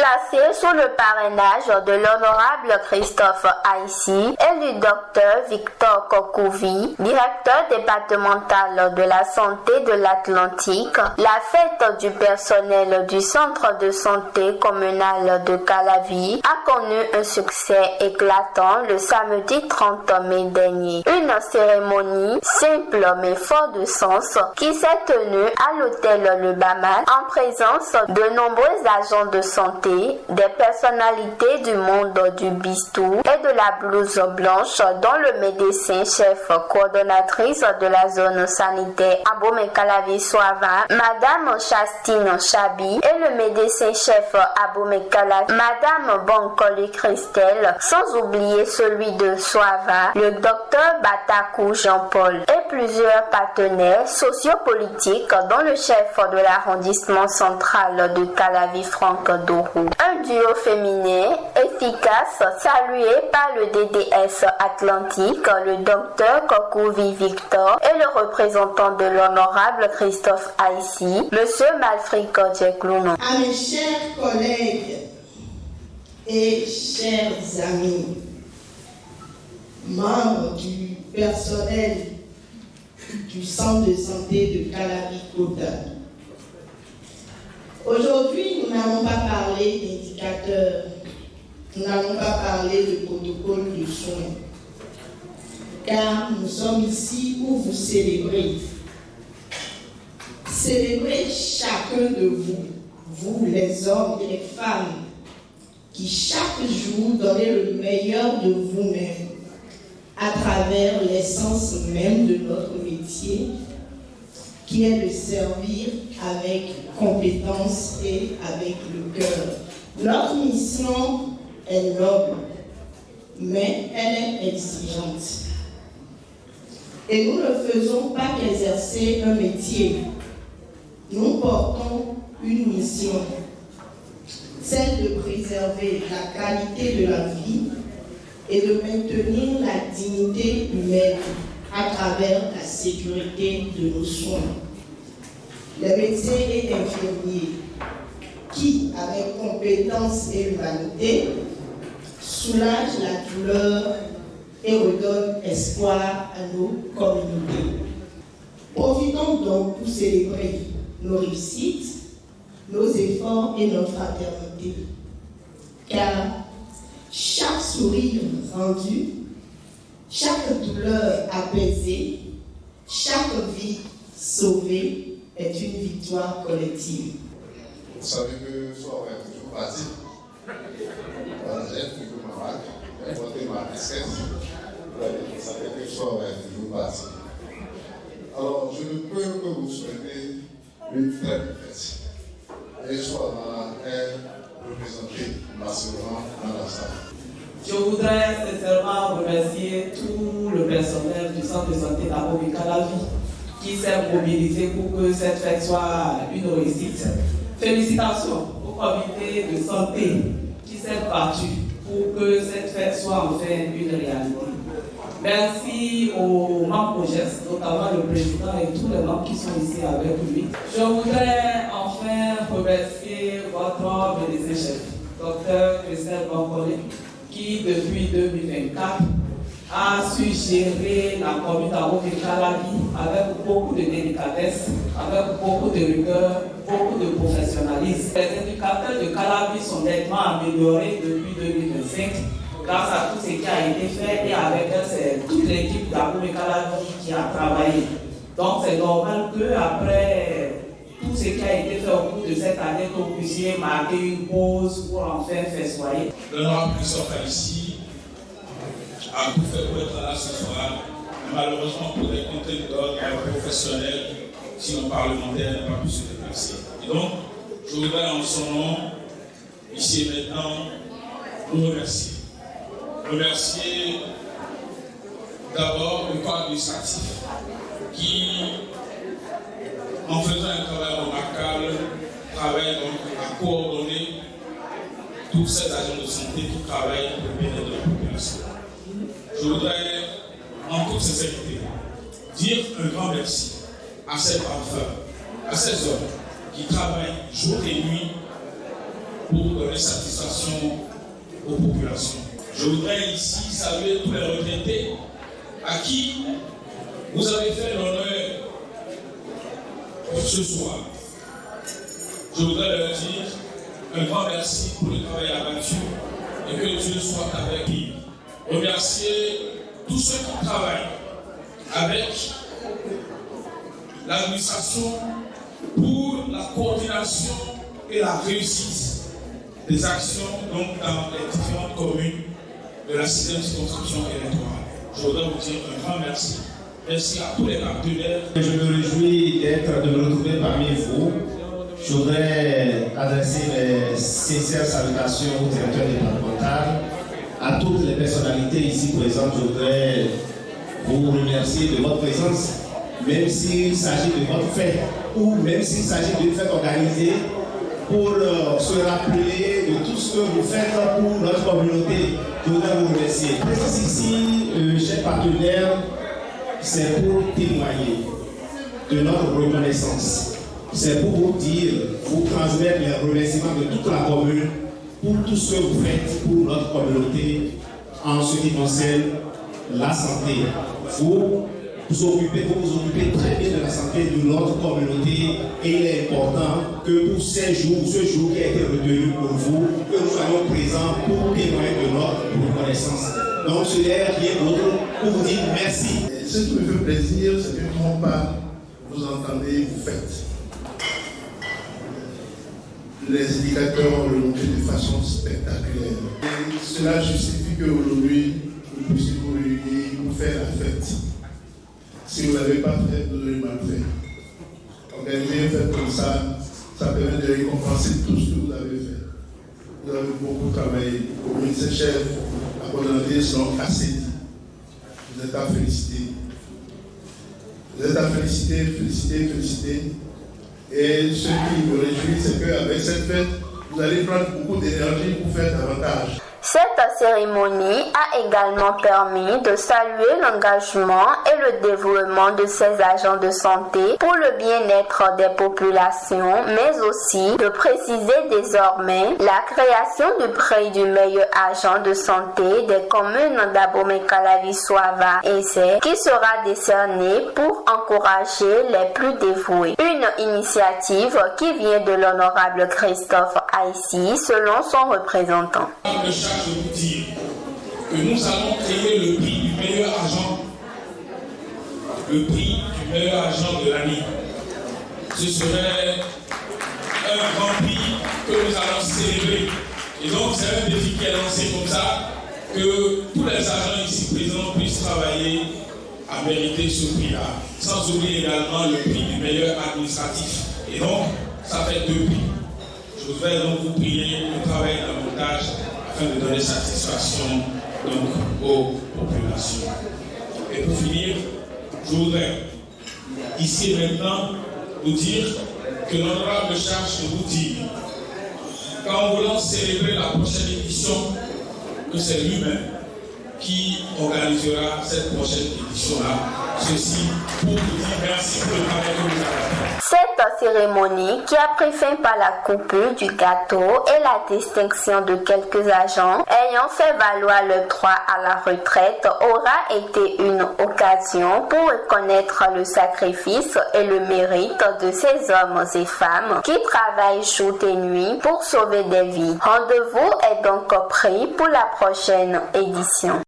placé sous le parrainage de l'honorable Christophe Aïssi et du docteur Victor Kokouvi, directeur départemental de la santé de l'Atlantique, la fête du personnel du centre de santé communal de Calavi a connu un succès éclatant le samedi 30 mai dernier. Une cérémonie simple mais fort de sens qui s'est tenue à l'hôtel Le Baman en présence de nombreux agents de santé, des personnalités du monde du bistou et de la blouse blanche, dont le médecin-chef coordonnatrice de la zone sanitaire Abomey-Calavi-Soava, Madame Chastine Chabi, et le médecin-chef Abomey-Calavi, Madame Bonkoli Christelle, sans oublier celui de Soava, le docteur Batakou Jean-Paul, et plusieurs partenaires sociopolitiques, dont le chef de l'arrondissement central de Calavi, Franck Dourou. Un duo féminin efficace salué par le DDS Atlantique, le docteur Kokouvi Victor et le représentant de l'honorable Christophe Aïssi, Monsieur Malfric Djeklouno. À mes chers collègues et chers amis, membres du personnel du centre de santé de Calavi-Kota, aujourd'hui, nous n'allons pas parler d'indicateurs, nous n'allons pas parler de protocole de soins, car nous sommes ici pour vous célébrer. Célébrer chacun de vous, vous les hommes et les femmes, qui chaque jour donnez le meilleur de vous-même à travers l'essence même de notre métier, qui est de servir avec compétence et avec le cœur. Notre mission est noble, mais elle est exigeante. Et nous ne faisons pas qu'exercer un métier. Nous portons une mission, celle de préserver la qualité de la vie et de maintenir la dignité humaine à travers la sécurité de nos soins. Les médecins et infirmiers qui, avec compétence et humanité, soulagent la douleur et redonnent espoir à nos communautés. Profitons donc pour célébrer nos réussites, nos efforts et notre fraternité. Car chaque sourire rendu, chaque douleur apaisée, chaque vie sauvée est une victoire collective. Vous savez que ça va être toujours parti. J'ai toujours ma marque, j'ai porté ma casquette. Vous savez que ça va être toujours parti. Alors, je ne peux que vous souhaiter une très belle fête. Et Soava est représenté massivement dans la salle. Je voudrais sincèrement remercier tout le personnel du centre de santé d'Abomey-Calavi qui s'est mobilisé pour que cette fête soit une réussite. Félicitations au comité de santé qui s'est battu pour que cette fête soit enfin une réalité. Merci aux membres POGES, notamment le président et tous les membres qui sont ici avec lui. Je voudrais enfin remercier votre médecin-chef, Dr Christelle Bonkoli, qui depuis 2024 a su gérer la commune d'Abomey-Calavi avec beaucoup de délicatesse, avec beaucoup de rigueur, beaucoup de professionnalisme. Les indicateurs de Calavi sont nettement améliorés depuis 2025 grâce à tout ce qui a été fait et avec eux, c'est toute l'équipe d'Abomey-Calavi qui a travaillé. Donc c'est normal qu'après tout ce qui a été fait au cours de cette année, que vous puissiez marquer une pause pour enfin festoyer. L'honorable Christophe Aïssi a tout fait pour être là ce soir. Malheureusement, pour des contraintes d'ordre professionnels, sinon parlementaires, n'a pas pu se déplacer. Et donc, je voudrais en son nom, ici et maintenant, nous remercier. Remercier d'abord le corps administratif qui, en faisant un travail remarquable, travaille donc à coordonner tous ces agents de santé qui travaillent pour le bien-être de la population. Je voudrais, en toute sincérité, dire un grand merci à ces braves femmes, à ces hommes qui travaillent jour et nuit pour donner satisfaction aux populations. Je voudrais ici saluer tous les retraités à qui vous avez fait l'honneur ce soir. Je voudrais leur dire un grand merci pour le travail abattu et que Dieu soit avec eux. Remercier tous ceux qui travaillent avec l'administration pour la coordination et la réussite des actions donc, dans les différentes communes de la 6e circonscription électorale. Je voudrais vous dire un grand merci. Merci à tous les partenaires. Je me réjouis de me retrouver parmi vous. Je voudrais adresser mes sincères salutations au directeur départemental, à toutes les personnalités ici présentes. Je voudrais vous remercier de votre présence, même s'il s'agit de votre fête ou même s'il s'agit d'une fête organisée pour se rappeler de tout ce que vous faites pour notre communauté. Je voudrais vous remercier. La présence ici, chers partenaires, c'est pour témoigner de notre reconnaissance. C'est pour vous dire, vous transmettre les remerciements de toute la commune pour tout ce que vous faites pour notre communauté en ce qui concerne la santé. Vous vous occupez très bien de la santé de notre communauté et il est important que pour ce jour qui a été retenu pour vous, que nous soyons présents pour témoigner de notre reconnaissance. Donc ce n'est rien d'autre pour vous dire merci. Et ce qui me fait plaisir, c'est que non pas vous entendez, vous faites. Les indicateurs ont remonté de façon spectaculaire. Et cela justifie qu'aujourd'hui, nous puissions nous réunir pour faire la fête. Si vous ne l'avez pas fait, vous l'avez mal fait. Organiser une fête comme ça, ça permet de récompenser tout ce que vous avez fait. Vous avez beaucoup travaillé. Au ministère chef, à coordonner sont assez dit. Vous êtes à féliciter. Vous êtes à féliciter, féliciter, féliciter. Et ce qui me réjouit, c'est qu'avec cette fête, vous allez prendre beaucoup d'énergie pour faire davantage. Cette cérémonie a également permis de saluer l'engagement et le dévouement de ces agents de santé pour le bien-être des populations, mais aussi de préciser désormais la création du prix du meilleur agent de santé des communes d'Abomey-Calavi-Souava et c'est qui sera décerné pour encourager les plus dévoués. Une initiative qui vient de l'honorable Christophe Aïssi selon son représentant. Je vous dire que nous allons créer le prix du meilleur agent, le prix du meilleur agent de l'année. Ce serait un grand prix que nous allons célébrer. Et donc c'est un défi qui est lancé comme ça, que tous les agents ici présents puissent travailler à mériter ce prix-là. Sans oublier également le prix du meilleur administratif. Et donc ça fait 2 prix. Je voudrais donc vous prier de travailler davantage afin de donner satisfaction donc, aux populations. Et pour finir, je voudrais ici et maintenant vous dire que l'honorable charge de vous dire, quand on voulant célébrer la prochaine édition, que c'est lui-même qui organisera cette prochaine édition-là. Ceci pour vous dire merci pour le travail que vous avez fait. Cette cérémonie, qui a pris fin par la coupure du gâteau et la distinction de quelques agents ayant fait valoir le droit à la retraite, aura été une occasion pour reconnaître le sacrifice et le mérite de ces hommes et femmes qui travaillent jour et nuit pour sauver des vies. Rendez-vous est donc pris pour la prochaine édition.